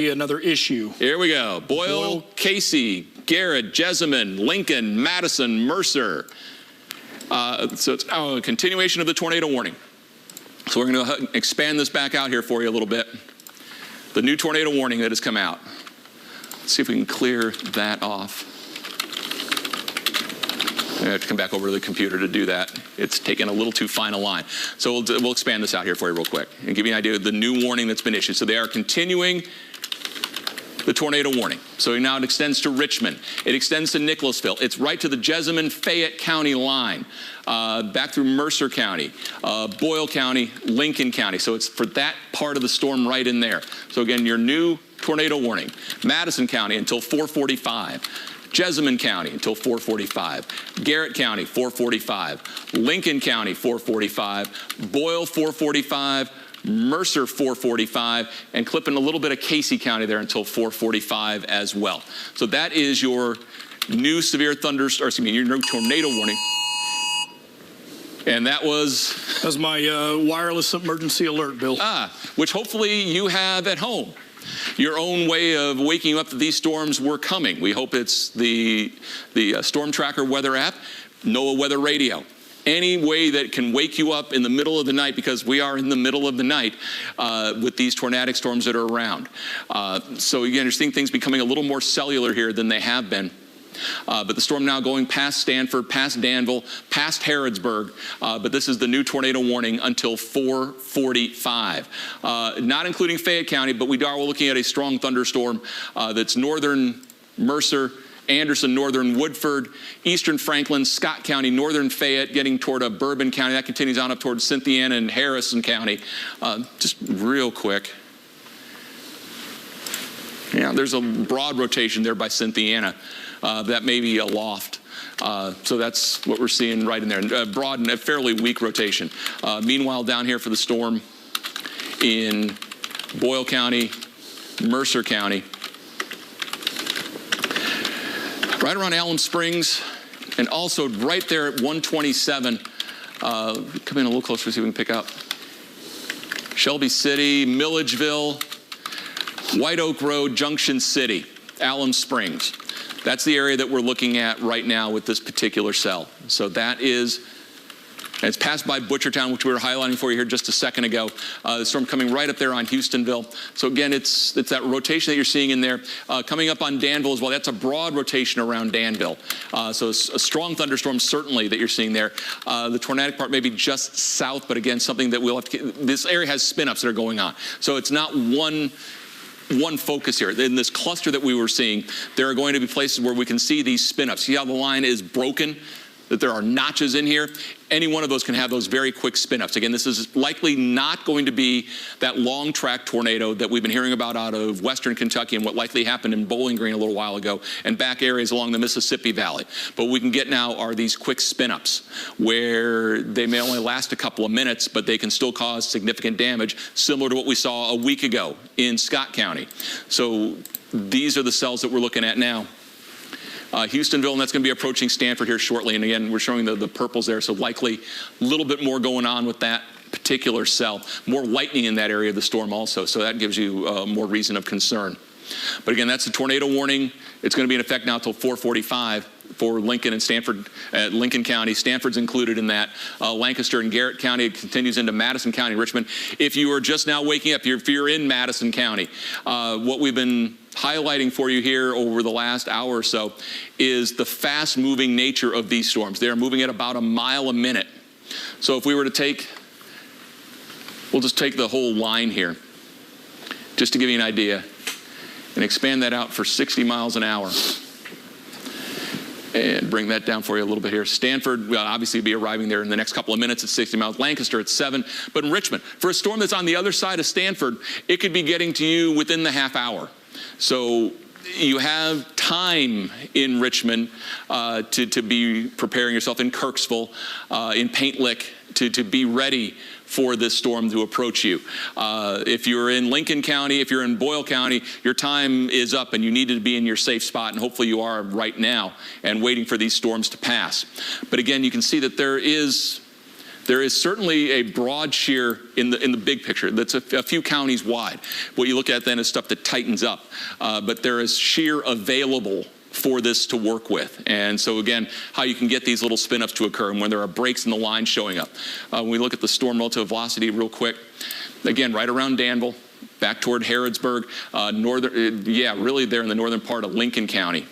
Another issue. Here we go. Boyle, Casey, Garrett, Jessamine, Lincoln, Madison, Mercer. So it's now a continuation of the tornado warning. So we're going to expand this back out here for you a little bit. The new tornado warning that has come out. Let's see if we can clear that off. I have to come back over to the computer to do that. It's taken a little too fine a line. So we'll expand this out here for you real quick and give you an idea of the new warning that's been issued. So they are continuing the tornado warning. So now it extends to Richmond. It extends to Nicholasville. It's right to the Jessamine-Fayette County line, back through Mercer County, Boyle County, Lincoln County. So it's for that part of the storm right in there. So again, your new tornado warning. Madison County until 4:45. Jessamine County until 4:45. Garrett County, 4:45. Lincoln County, 4:45. Boyle, 4:45. Mercer, 4:45, and clipping a little bit of Casey County there until 4:45 as well. So that is your new severe your new tornado warning. And that was my wireless emergency alert, Bill. Which hopefully you have at home. Your own way of waking you up that these storms were coming. We hope it's the Storm Tracker weather app, NOAA weather radio. Any way that can wake you up in the middle of the night, because we are in the middle of the night with these tornadic storms that are around. So again, you're seeing things becoming a little more cellular here than they have been. But the storm now going past Stanford, past Danville, past Harrodsburg. But this is the new tornado warning until 4:45. Not including Fayette County, but we are looking at a strong thunderstorm that's northern Mercer, Anderson, northern Woodford, eastern Franklin, Scott County, northern Fayette, getting toward Bourbon County. That continues on up towards Cynthiana and Harrison County. Just real quick. Yeah, there's a broad rotation there by Cynthiana. That may be a loft. So that's what we're seeing right in there. Broad and a fairly weak rotation. Meanwhile, down here for the storm in Boyle County, Mercer County, right around Alum Springs, and also right there at 127. Come in a little closer to see if we can pick up Shelby City, Milledgeville, White Oak Road, Junction City, Alum Springs. That's the area that we're looking at right now with this particular cell. So that is, and it's passed by Butchertown, which we were highlighting for you here just a second ago. The storm coming right up there on Houstonville. So again, it's that rotation that you're seeing in there. Coming up on Danville as well. That's a broad rotation around Danville. So a strong thunderstorm certainly that you're seeing there. The tornadic part may be just south, but again, something that we'll have to, this area has spin-ups that are going on. So it's not one focus here. In this cluster that we were seeing, there are going to be places where we can see these spin-ups. See how the line is broken? That there are notches in here? Any one of those can have those very quick spin-ups. Again, this is likely not going to be that long track tornado that we've been hearing about out of western Kentucky and what likely happened in Bowling Green a little while ago and back areas along the Mississippi Valley. But what we can get now are these quick spin-ups where they may only last a couple of minutes, but they can still cause significant damage, similar to what we saw a week ago in Scott County. So these are the cells that we're looking at now. Houstonville, and that's going to be approaching Stanford here shortly. And again, we're showing the purples there, so likely a little bit more going on with that particular cell. More lightning in that area of the storm also, so that gives you more reason of concern. But again, that's the tornado warning. It's going to be in effect now until 4:45 for Lincoln and Stanford, Lincoln County. Stanford's included in that. Lancaster and Garrett County. It continues into Madison County, Richmond. If you are just now waking up, if you're in Madison County, what we've been highlighting for you here over the last hour or so is the fast-moving nature of these storms. They're moving at about a mile a minute. So if we were to take, we'll just take the whole line here, just to give you an idea, and expand that out for 60 miles an hour. And bring that down for you a little bit here. Stanford will obviously be arriving there in the next couple of minutes at 60 miles. Lancaster at 7. But in Richmond, for a storm that's on the other side of Stanford, it could be getting to you within the half hour. So you have time in Richmond to be preparing yourself, in Kirksville, in Paint Lick, to be ready for this storm to approach you. If you're in Lincoln County, if you're in Boyle County, your time is up and you need to be in your safe spot, and hopefully you are right now and waiting for these storms to pass. But again, you can see that there is There is certainly a broad shear in the big picture that's a few counties wide. What you look at then is stuff that tightens up, but there is shear available for this to work with. And so again, how you can get these little spin-ups to occur and when there are breaks in the line showing up. When we look at the storm relative velocity real quick, again, right around Danville, back toward Harrodsburg, really there in the northern part of Lincoln County.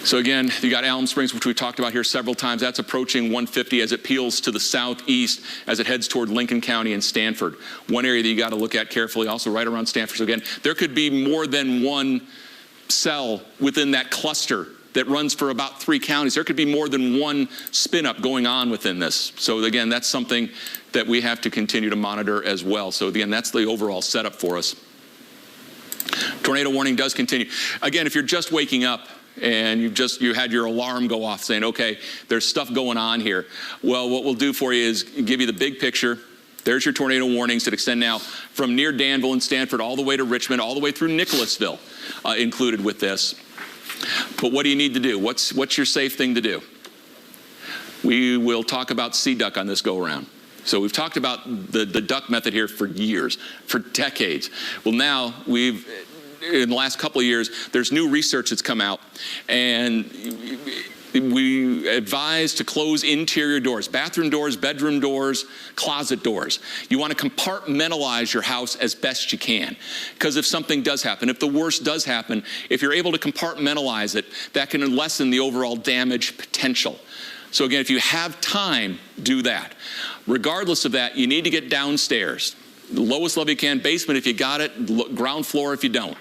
So again, you got Alum Springs, which we talked about here several times. That's approaching 150 as it peels to the southeast as it heads toward Lincoln County and Stanford. One area that you got to look at carefully, also right around Stanford. So again, there could be more than one cell within that cluster that runs for about 3 counties. There could be more than one spin-up going on within this. So again, that's something that we have to continue to monitor as well. So again, that's the overall setup for us. Tornado warning does continue. Again, if you're just waking up, and you had your alarm go off saying, okay, there's stuff going on here. Well, what we'll do for you is give you the big picture. There's your tornado warnings that extend now from near Danville and Stanford all the way to Richmond, all the way through Nicholasville, included with this. But what do you need to do? What's your safe thing to do? We will talk about sea duck on this go-around. So we've talked about the duck method here for years, for decades. Well, now in the last couple of years, there's new research that's come out, and we advise to close interior doors, bathroom doors, bedroom doors, closet doors. You want to compartmentalize your house as best you can, because if something does happen, if the worst does happen, if you're able to compartmentalize it, that can lessen the overall damage potential. So again, if you have time, do that. Regardless of that, you need to get downstairs. The lowest level you can, basement if you got it, ground floor if you don't.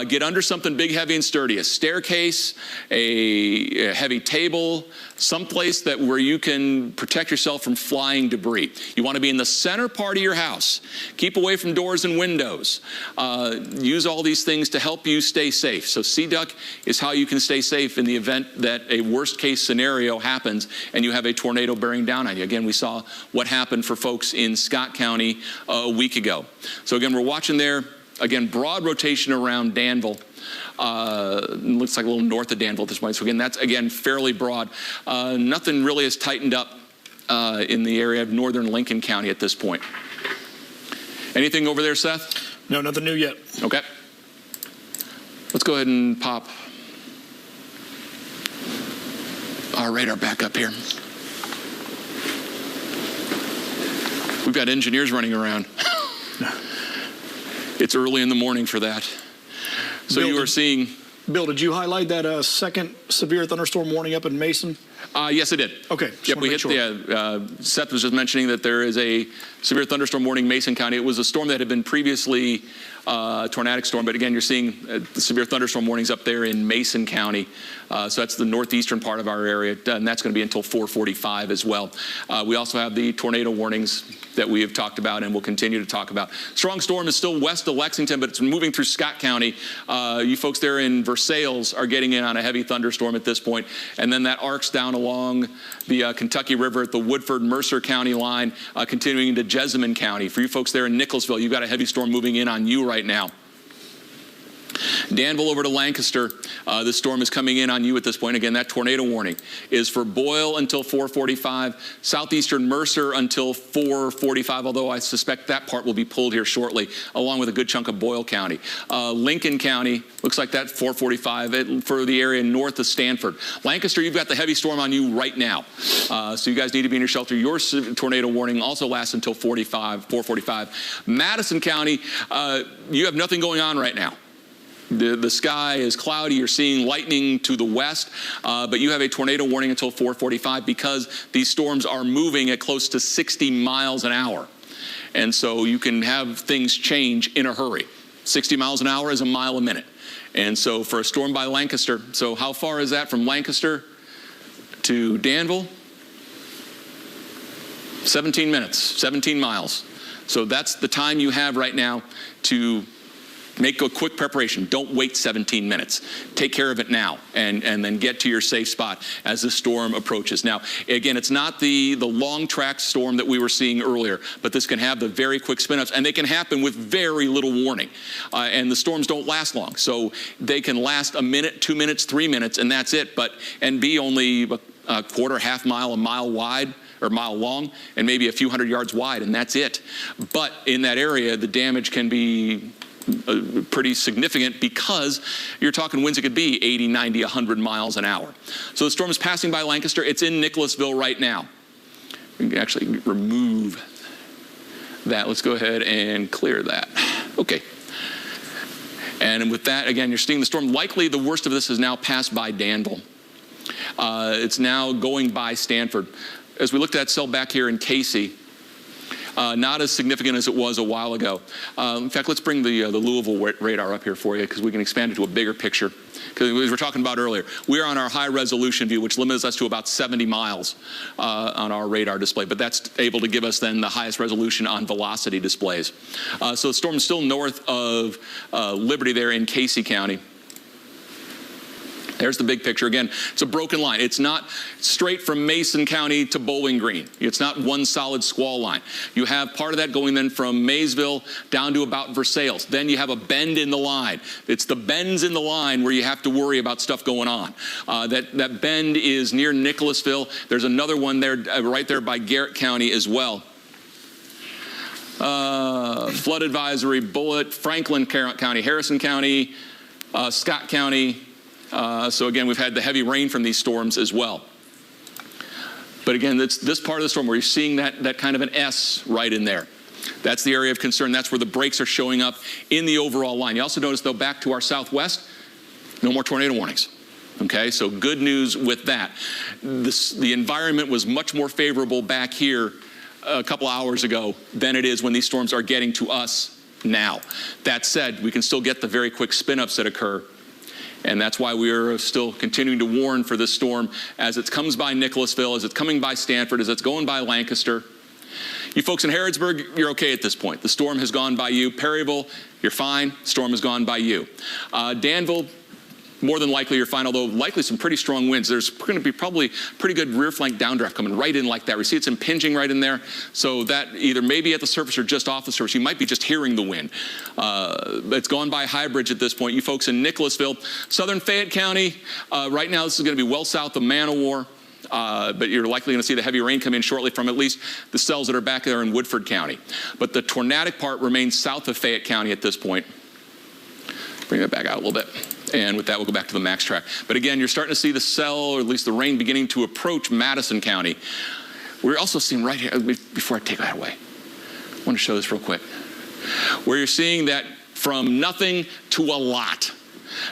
Get under something big, heavy, and sturdy. A staircase, a heavy table, someplace where you can protect yourself from flying debris. You want to be in the center part of your house. Keep away from doors and windows. Use all these things to help you stay safe. So sea duck is how you can stay safe in the event that a worst case scenario happens and you have a tornado bearing down on you. Again, we saw what happened for folks in Scott County a week ago. So again, we're watching there. Again, broad rotation around Danville. Looks like a little north of Danville at this point. So again, that's again fairly broad. Nothing really has tightened up in the area of northern Lincoln County at this point. Anything over there, Seth? No, nothing new yet. Okay. Let's go ahead and pop our radar back up here. We've got engineers running around. It's early in the morning for that. So you are seeing... Bill, did you highlight that second severe thunderstorm warning up in Mason? Yes, I did. Okay. Yep, we hit Seth was just mentioning that there is a severe thunderstorm warning in Mason County. It was a storm that had been previously a tornadic storm, but again, you're seeing the severe thunderstorm warnings up there in Mason County. So that's the northeastern part of our area, and that's going to be until 4:45 as well. We also have the tornado warnings that we have talked about and will continue to talk about. Strong storm is still west of Lexington, but it's moving through Scott County. You folks there in Versailles are getting in on a heavy thunderstorm at this point, and then that arcs down along the Kentucky River at the Woodford-Mercer County line, continuing into Jessamine County. For you folks there in Nicholasville, you've got a heavy storm moving in on you right now. Danville over to Lancaster, this storm is coming in on you at this point. Again, that tornado warning is for Boyle until 4:45, southeastern Mercer until 4:45, although I suspect that part will be pulled here shortly, along with a good chunk of Boyle County. Lincoln County, looks like that 4:45 for the area north of Stanford. Lancaster, you've got the heavy storm on you right now. So you guys need to be in your shelter. Your tornado warning also lasts until 4:45. Madison County, you have nothing going on right now. The sky is cloudy. You're seeing lightning to the west, but you have a tornado warning until 4:45 because these storms are moving at close to 60 miles an hour. And so you can have things change in a hurry. 60 miles an hour is a mile a minute. And so for a storm by Lancaster, so how far is that from Lancaster to Danville? 17 minutes, 17 miles. So that's the time you have right now to make a quick preparation. Don't wait 17 minutes. Take care of it now and then get to your safe spot as the storm approaches. Now, again, it's not the long track storm that we were seeing earlier, but this can have the very quick spin-ups, and they can happen with very little warning. And the storms don't last long. So they can last a minute, 2 minutes, 3 minutes, and that's it, and be only a quarter, half mile, a mile wide, or mile long, and maybe a few hundred yards wide, and that's it. But in that area, the damage can be pretty significant because you're talking winds that could be 80, 90, 100 miles an hour. So the storm is passing by Lancaster. It's in Nicholasville right now. We can actually remove that. Let's go ahead and clear that. Okay. And with that, again, you're seeing the storm. Likely the worst of this has now passed by Danville. It's now going by Stanford. As we looked at cell back here in Casey, not as significant as it was a while ago. In fact, let's bring the Louisville radar up here for you because we can expand it to a bigger picture. Because as we were talking about earlier, we're on our high resolution view, which limits us to about 70 miles on our radar display. But that's able to give us then the highest resolution on velocity displays. So the storm is still north of Liberty there in Casey County. There's the big picture. Again, it's a broken line. It's not straight from Mason County to Bowling Green. It's not one solid squall line. You have part of that going then from Maysville down to about Versailles. Then you have a bend in the line. It's the bends in the line where you have to worry about stuff going on. That bend is near Nicholasville. There's another one there, right there by Garrett County as well. Flood advisory, Bullitt, Franklin County, Harrison County, Scott County. So again, we've had the heavy rain from these storms as well. But again, it's this part of the storm where you're seeing that kind of an S right in there. That's the area of concern. That's where the breaks are showing up in the overall line. You also notice, though, back to our southwest, no more tornado warnings. Okay, so good news with that. The environment was much more favorable back here a couple hours ago than it is when these storms are getting to us now. That said, we can still get the very quick spin-ups that occur. And that's why we are still continuing to warn for this storm as it comes by Nicholasville, as it's coming by Stanford, as it's going by Lancaster. You folks in Harrodsburg, you're okay at this point. The storm has gone by you. Perryville, you're fine. Storm has gone by you. Danville, more than likely you're fine, although likely some pretty strong winds. There's going to be probably pretty good rear flank downdraft coming right in like that. We see it's impinging right in there. So that either maybe at the surface or just off the surface. You might be just hearing the wind. It's gone by High Bridge at this point. You folks in Nicholasville, southern Fayette County, right now this is going to be well south of Manowar. But you're likely going to see the heavy rain come in shortly from at least the cells that are back there in Woodford County. But the tornadic part remains south of Fayette County at this point. Bring that back out a little bit. And with that, we'll go back to the max track. But again, you're starting to see the cell, or at least the rain, beginning to approach Madison County. We're also seeing right here, before I take that away, I want to show this real quick. Where you're seeing that from nothing to a lot.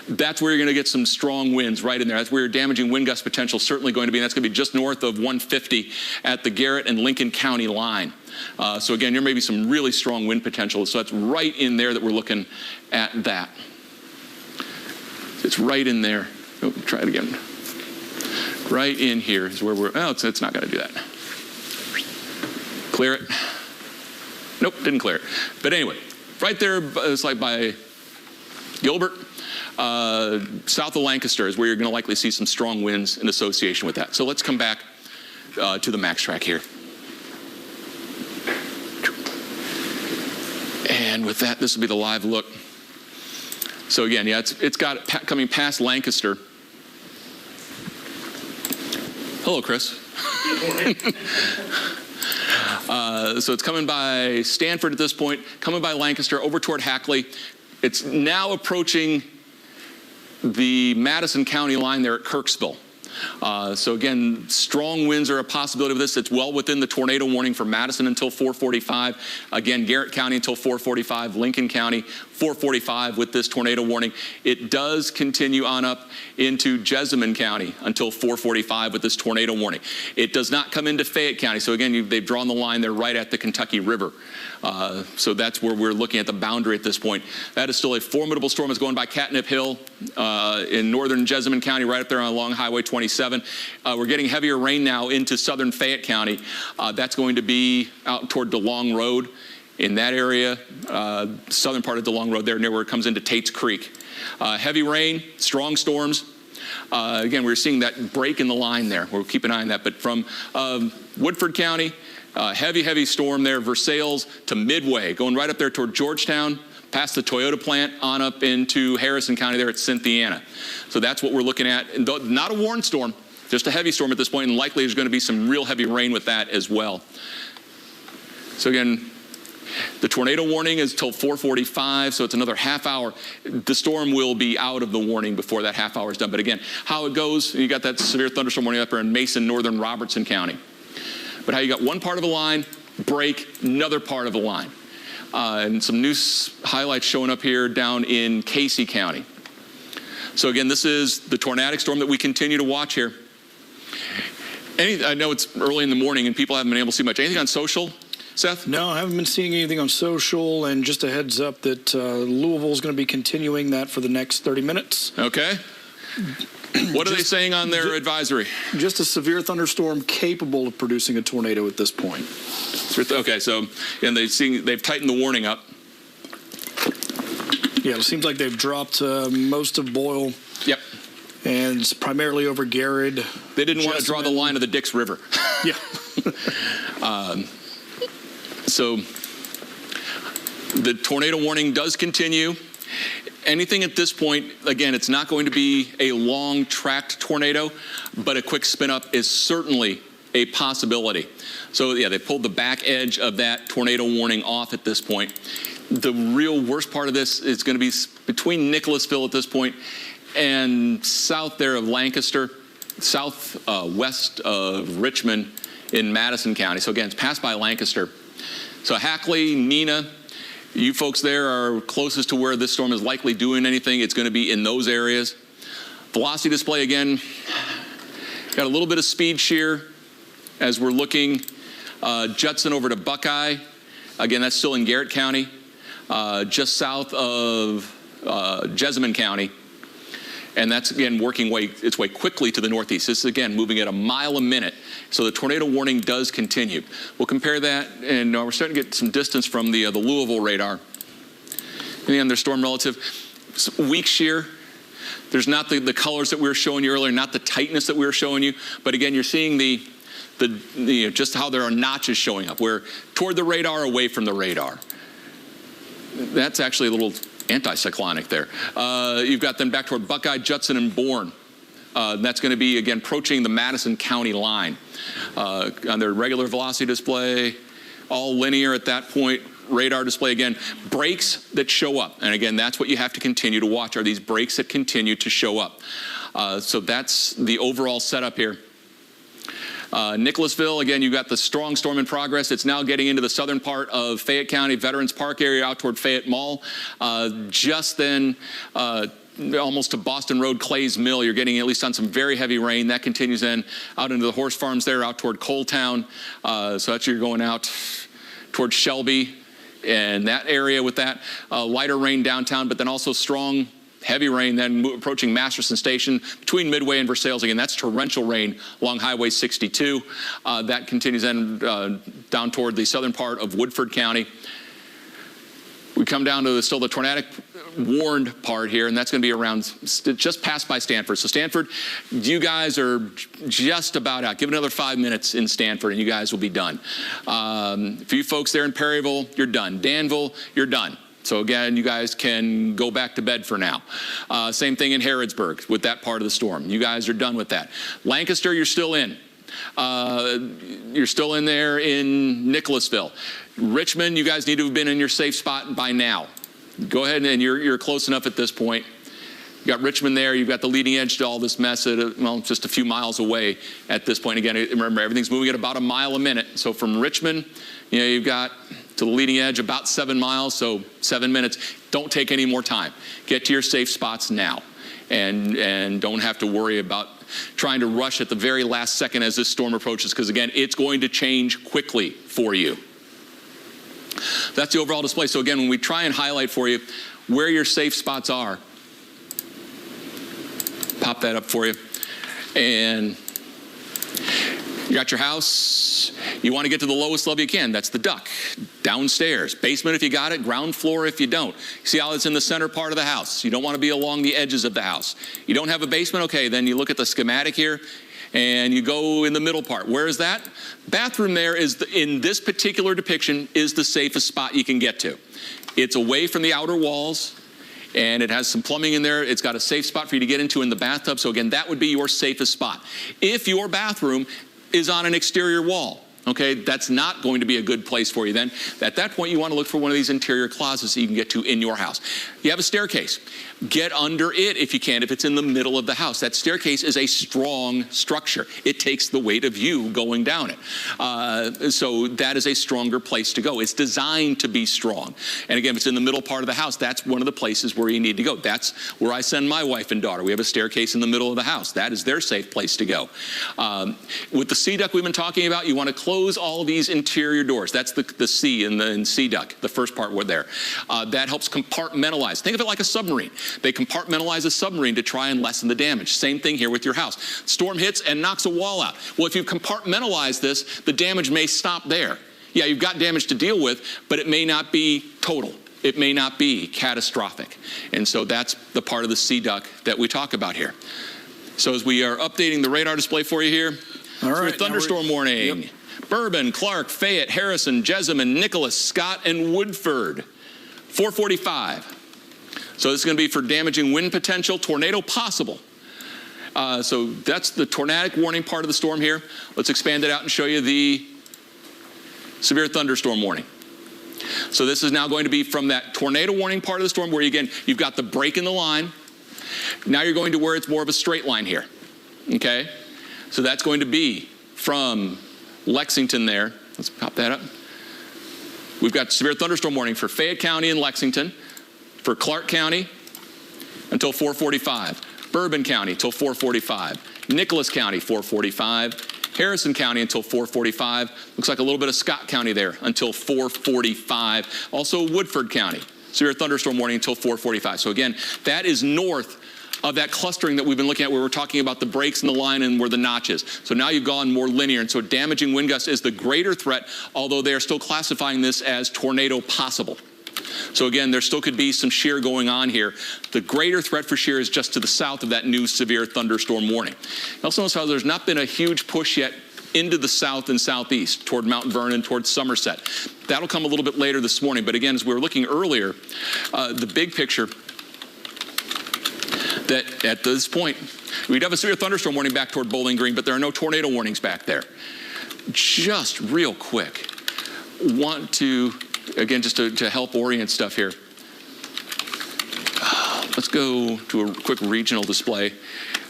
That's where you're going to get some strong winds right in there. That's where your damaging wind gust potential is certainly going to be. And that's going to be just north of 150 at the Garrett and Lincoln County line. So again, there may be some really strong wind potential. So that's right in there that we're looking at that. It's right in there. Oh, try it again. Right in here is where we're, oh, it's not going to do that. Clear it. Nope, didn't clear it. But anyway, right there, it's like by Gilbert, south of Lancaster is where you're going to likely see some strong winds in association with that. So let's come back to the max track here. And with that, this will be the live look. So again, yeah, it's got coming past Lancaster. Hello, Chris. So it's coming by Stanford at this point, coming by Lancaster, over toward Hackley. It's now approaching the Madison County line there at Kirksville. So again, strong winds are a possibility of this. It's well within the tornado warning for Madison until 4:45. Again, Garrett County until 4:45. Lincoln County 4:45 with this tornado warning. It does continue on up into Jessamine County until 4:45 with this tornado warning. It does not come into Fayette County. So again, they've drawn the line there right at the Kentucky River. So that's where we're looking at the boundary at this point. That is still a formidable storm. It's going by Catnip Hill in northern Jessamine County, right up there along Highway 27. We're getting heavier rain now into southern Fayette County. That's going to be out toward DeLong Road in that area, southern part of DeLong Road there, near where it comes into Tate's Creek. Heavy rain, strong storms. Again, we're seeing that break in the line there. We'll keep an eye on that. But from Woodford County, heavy storm there, Versailles to Midway, going right up there toward Georgetown, past the Toyota plant, on up into Harrison County there at Cynthiana. So that's what we're looking at. Not a warned storm, Just a heavy storm at this point, and likely there's going to be some real heavy rain with that as well. So again, the tornado warning is till 4:45, so it's another half hour. The storm will be out of the warning before that half hour is done. But again, how it goes, you got that severe thunderstorm warning up there in Mason, northern Robertson County. But how you got one part of the line, break, another part of the line. And some new highlights showing up here down in Casey County. So again, this is the tornadic storm that we continue to watch here. I know it's early in the morning and people haven't been able to see much. Anything on social, Seth? No, I haven't been seeing anything on social, and just a heads up that Louisville is going to be continuing that for the next 30 minutes. Okay. What are they saying on their advisory? Just a severe thunderstorm capable of producing a tornado at this point. Okay, so and they've tightened the warning up. Yeah, it seems like they've dropped most of Boyle. Yep. And it's primarily over Garrett. They didn't want to draw the line of the Dix River. Yeah. So the tornado warning does continue. Anything at this point, again, it's not going to be a long tracked tornado, but a quick spin up is certainly a possibility. So yeah, they pulled the back edge of that tornado warning off at this point. The real worst part of this is going to be between Nicholasville at this point and south there of Lancaster, southwest of Richmond in Madison County. So again, it's passed by Lancaster. So Hackley, Neenah, you folks there are closest to where this storm is likely doing anything. It's going to be in those areas. Velocity display again, got a little bit of speed shear as we're looking. Judson over to Buckeye. Again, that's still in Garrett County, just south of Jessamine County. And that's, again, working its way quickly to the northeast. This is, again, moving at a mile a minute. So the tornado warning does continue. We'll compare that, and we're starting to get some distance from the Louisville radar. Anything on their storm relative? Weak shear. There's not the colors that we were showing you earlier, not the tightness that we were showing you. But again, you're seeing the just how there are notches showing up. We're toward the radar, away from the radar. That's actually a little anticyclonic there. You've got them back toward Buckeye, Judson, and Bourne. That's going to be, again, approaching the Madison County line. On their regular velocity display, all linear at that point. Radar display, again, breaks that show up. And again, that's what you have to continue to watch, are these breaks that continue to show up. So that's the overall setup here. Nicholasville, again, you've got the strong storm in progress. It's now getting into the southern part of Fayette County, Veterans Park area out toward Fayette Mall. Just then, almost to Boston Road, Clay's Mill, you're getting at least on some very heavy rain. That continues then out into the horse farms there, out toward Coletown. So that's you're going out toward Shelby and that area with that. Lighter rain downtown, but then also strong heavy rain then approaching Masterson Station between Midway and Versailles. Again, that's torrential rain along Highway 62. That continues then down toward the southern part of Woodford County. We come down to still the tornadic warned part here, and that's going to be around just past by Stanford. So Stanford, you guys are just about out. Give it another 5 minutes in Stanford, and you guys will be done. For you folks there in Perryville, you're done. Danville, you're done. So again, you guys can go back to bed for now. Same thing in Harrodsburg with that part of the storm. You guys are done with that. Lancaster, you're still in. You're still in there in Nicholasville. Richmond, you guys need to have been in your safe spot by now. Go ahead, and you're close enough at this point. You got Richmond there. You've got the leading edge to all this mess at, well, just a few miles away at this point. Again, remember, everything's moving at about a mile a minute. So from Richmond, you know, you've got to the leading edge about 7 miles, so 7 minutes. Don't take any more time. Get to your safe spots now, and don't have to worry about trying to rush at the very last second as this storm approaches, because again, it's going to change quickly for you. That's the overall display. So again, when we try and highlight for you where your safe spots are, pop that up for you. And you got your house. You want to get to the lowest level you can. That's the duck. Downstairs. Basement if you got it. Ground floor if you don't. See how it's in the center part of the house. You don't want to be along the edges of the house. You don't have a basement? Okay, then you look at the schematic here and you go in the middle part. Where is that? Bathroom there is, in this particular depiction, is the safest spot you can get to. It's away from the outer walls. and it has some plumbing in there. It's got a safe spot for you to get into in the bathtub. So again, that would be your safest spot. If your bathroom is on an exterior wall, okay, that's not going to be a good place for you then. At that point, you want to look for one of these interior closets that you can get to in your house. You have a staircase. Get under it if you can, if it's in the middle of the house. That staircase is a strong structure. It takes the weight of you going down it. So that is a stronger place to go. It's designed to be strong. And again, if it's in the middle part of the house, that's one of the places where you need to go. That's where I send my wife and daughter. We have a staircase in the middle of the house. That is their safe place to go. With the C duct we've been talking about, you want to close all these interior doors. That's the C in C duct, the first part there. That helps compartmentalize. Think of it like a submarine. They compartmentalize a submarine to try and lessen the damage. Same thing here with your house. Storm hits and knocks a wall out. Well, if you compartmentalize this, the damage may stop there. Yeah, you've got damage to deal with, but it may not be total. It may not be catastrophic. And so that's the part of the C duct that we talk about here. So as we are updating the radar display for you here, all right, thunderstorm warning. Yep. Bourbon, Clark, Fayette, Harrison, Jessamine, Nicholas, Scott, and Woodford. 445. So this is going to be for damaging wind potential, tornado possible. So that's the tornadic warning part of the storm here. Let's expand it out and show you the severe thunderstorm warning. So this is now going to be from that tornado warning part of the storm where, again, you've got the break in the line. Now you're going to where it's more of a straight line here. Okay? So that's going to be from Lexington there. Let's pop that up. We've got severe thunderstorm warning for Fayette County and Lexington, for Clark County until 4:45, Bourbon County until 4:45, Nicholas County 4:45, Harrison County until 4:45. Looks like a little bit of Scott County there until 4:45. Also Woodford County, severe thunderstorm warning until 4:45. So again, that is north of that clustering that we've been looking at where we're talking about the breaks in the line and where the notch is. So now you've gone more linear, and so damaging wind gusts is the greater threat, although they are still classifying this as tornado possible. So again, there still could be some shear going on here. The greater threat for shear is just to the south of that new severe thunderstorm warning. Also notice how there's not been a huge push yet into the south and southeast, toward Mount Vernon, towards Somerset. That'll come a little bit later this morning, but again, as we were looking earlier, the big picture that at this point, we'd have a severe thunderstorm warning back toward Bowling Green, but there are no tornado warnings back there. Just real quick, want to, again, just to help orient stuff here, let's go to a quick regional display.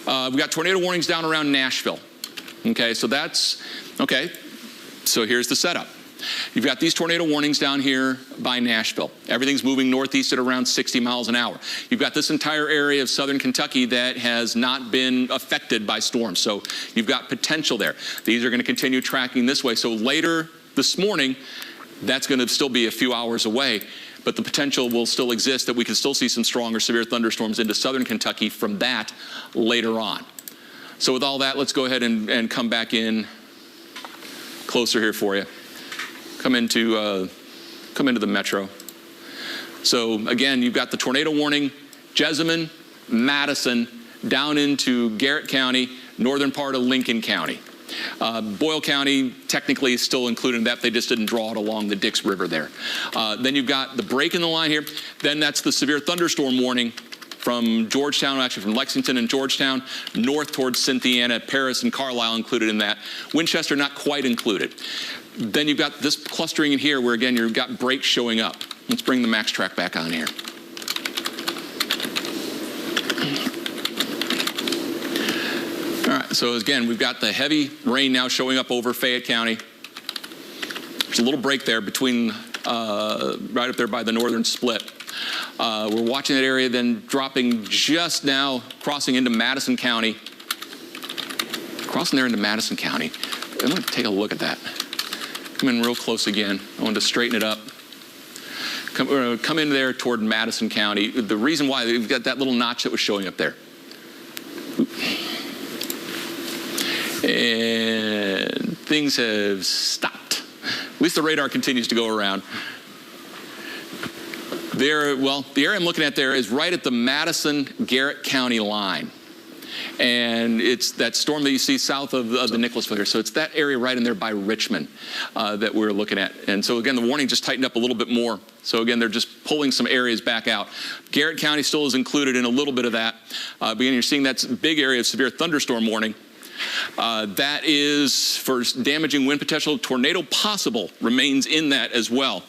We've got tornado warnings down around Nashville. Okay, so that's, okay, so here's the setup. You've got these tornado warnings down here by Nashville. Everything's moving northeast at around 60 miles an hour. You've got this entire area of southern Kentucky that has not been affected by storms. So you've got potential there. These are going to continue tracking this way. So later this morning, that's going to still be a few hours away, but the potential will still exist that we can still see some stronger severe thunderstorms into southern Kentucky from that later on. So with all that, let's go ahead and come back in closer here for you. Come into the metro. So again, you've got the tornado warning, Jessamine, Madison, down into Garrett County, northern part of Lincoln County. Boyle County technically is still included in that. They just didn't draw it along the Dix River there. Then you've got the break in the line here. Then that's the severe thunderstorm warning from Georgetown, actually from Lexington and Georgetown, north towards Cynthiana, Paris and Carlisle included in that. Winchester not quite included. Then you've got this clustering in here where, again, you've got breaks showing up. Let's bring the max track back on here. All right, so again, we've got the heavy rain now showing up over Fayette County. There's a little break there between, right up there by the northern split. We're watching that area then dropping just now, crossing into Madison County. Crossing there into Madison County. I'm going to take a look at that. Come in real close again. I want to straighten it up. Come in there toward Madison County. The reason why, we've got that little notch that was showing up there. And things have stopped. At least the radar continues to go around. There, well, the area I'm looking at there is right at the Madison-Garrett County line. And it's that storm that you see south of the Nicholasville here. So it's that area right in there by Richmond that we're looking at. And so again, the warning just tightened up a little bit more. So again, they're just pulling some areas back out. Garrett County still is included in a little bit of that. Again, you're seeing that big area of severe thunderstorm warning. That is for damaging wind potential. Tornado possible remains in that as well.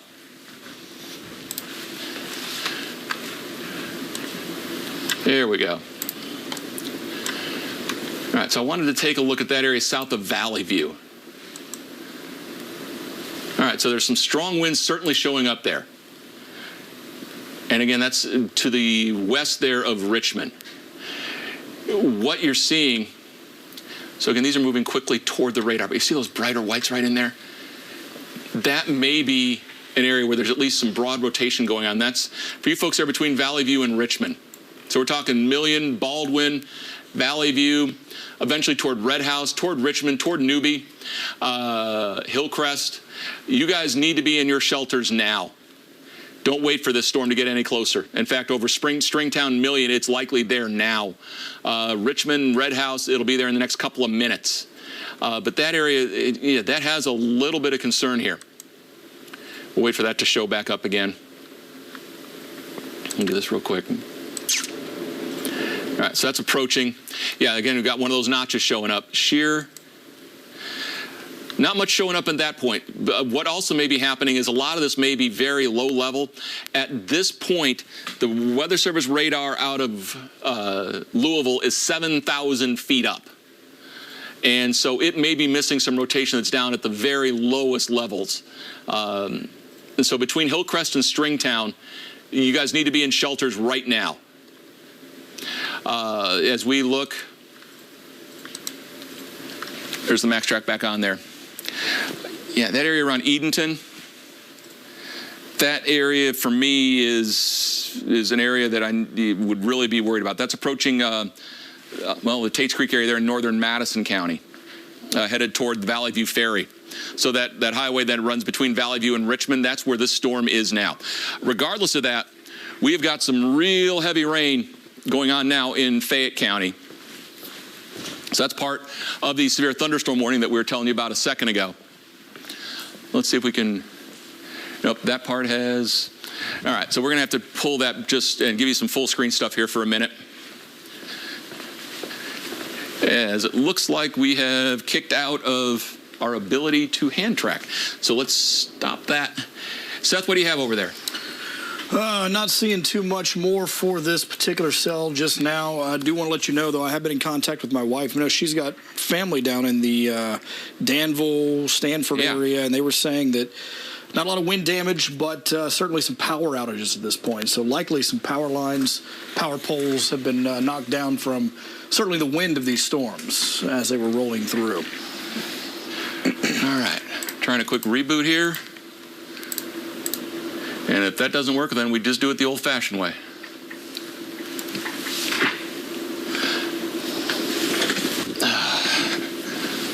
There we go. All right, so I wanted to take a look at that area south of Valley View. All right, so there's some strong winds certainly showing up there. And again, that's to the west there of Richmond. What you're seeing, so again, these are moving quickly toward the radar, but you see those brighter whites right in there? That may be an area where there's at least some broad rotation going on. That's for you folks there between Valley View and Richmond. So we're talking Million, Baldwin, Valley View, eventually toward Red House, toward Richmond, toward Newby, Hillcrest. You guys need to be in your shelters now. Don't wait for this storm to get any closer. In fact, over Stringtown, Million, it's likely there now. Richmond, Red House, it'll be there in the next couple of minutes. But that area, that has a little bit of concern here. We'll wait for that to show back up again. Let me do this real quick. All right, so that's approaching. Yeah, again, we've got one of those notches showing up. Sheer. Not much showing up at that point. What also may be happening is a lot of this may be very low level. At this point, the Weather Service radar out of Louisville is 7,000 feet up. And so it may be missing some rotation that's down at the very lowest levels. And so between Hillcrest and Stringtown, you guys need to be in shelters right now. As we look, there's the max track back on there. Yeah, that area around Edenton, that area for me is an area that I would really be worried about. That's approaching, well, the Tates Creek area there in northern Madison County, headed toward the Valley View Ferry. So that highway that runs between Valley View and Richmond, that's where this storm is now. Regardless of that, we have got some real heavy rain going on now in Fayette County. So that's part of the severe thunderstorm warning that we were telling you about a second ago. Let's see if we can, nope, that part has, all right, so we're gonna have to pull that just and give you some full screen stuff here for a minute. As it looks like we have kicked out of our ability to hand track. So let's stop that. Seth, what do you have over there? Not seeing too much more for this particular cell just now. I do want to let you know, though, I have been in contact with my wife. You know, she's got family down in the Danville, Stanford area, and they were saying that not a lot of wind damage, but certainly some power outages at this point. So likely some power lines, power poles have been knocked down from certainly the wind of these storms as they were rolling through. All right, trying a quick reboot here. And if that doesn't work, then we just do it the old-fashioned way.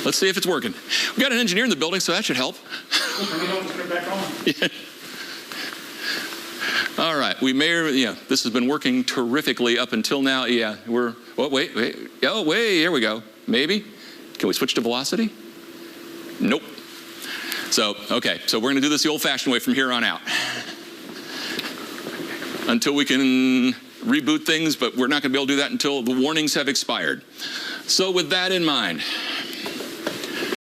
Let's see if it's working. We've got an engineer in the building, so that should help. Yeah. All right, we may, this has been working terrifically up until now. Yeah, we're, oh, wait, oh, wait, here we go. Maybe. Can we switch to velocity? Nope. So, okay, so we're gonna do this the old-fashioned way from here on out. Until we can reboot things, but we're not gonna be able to do that until the warnings have expired. So with that in mind,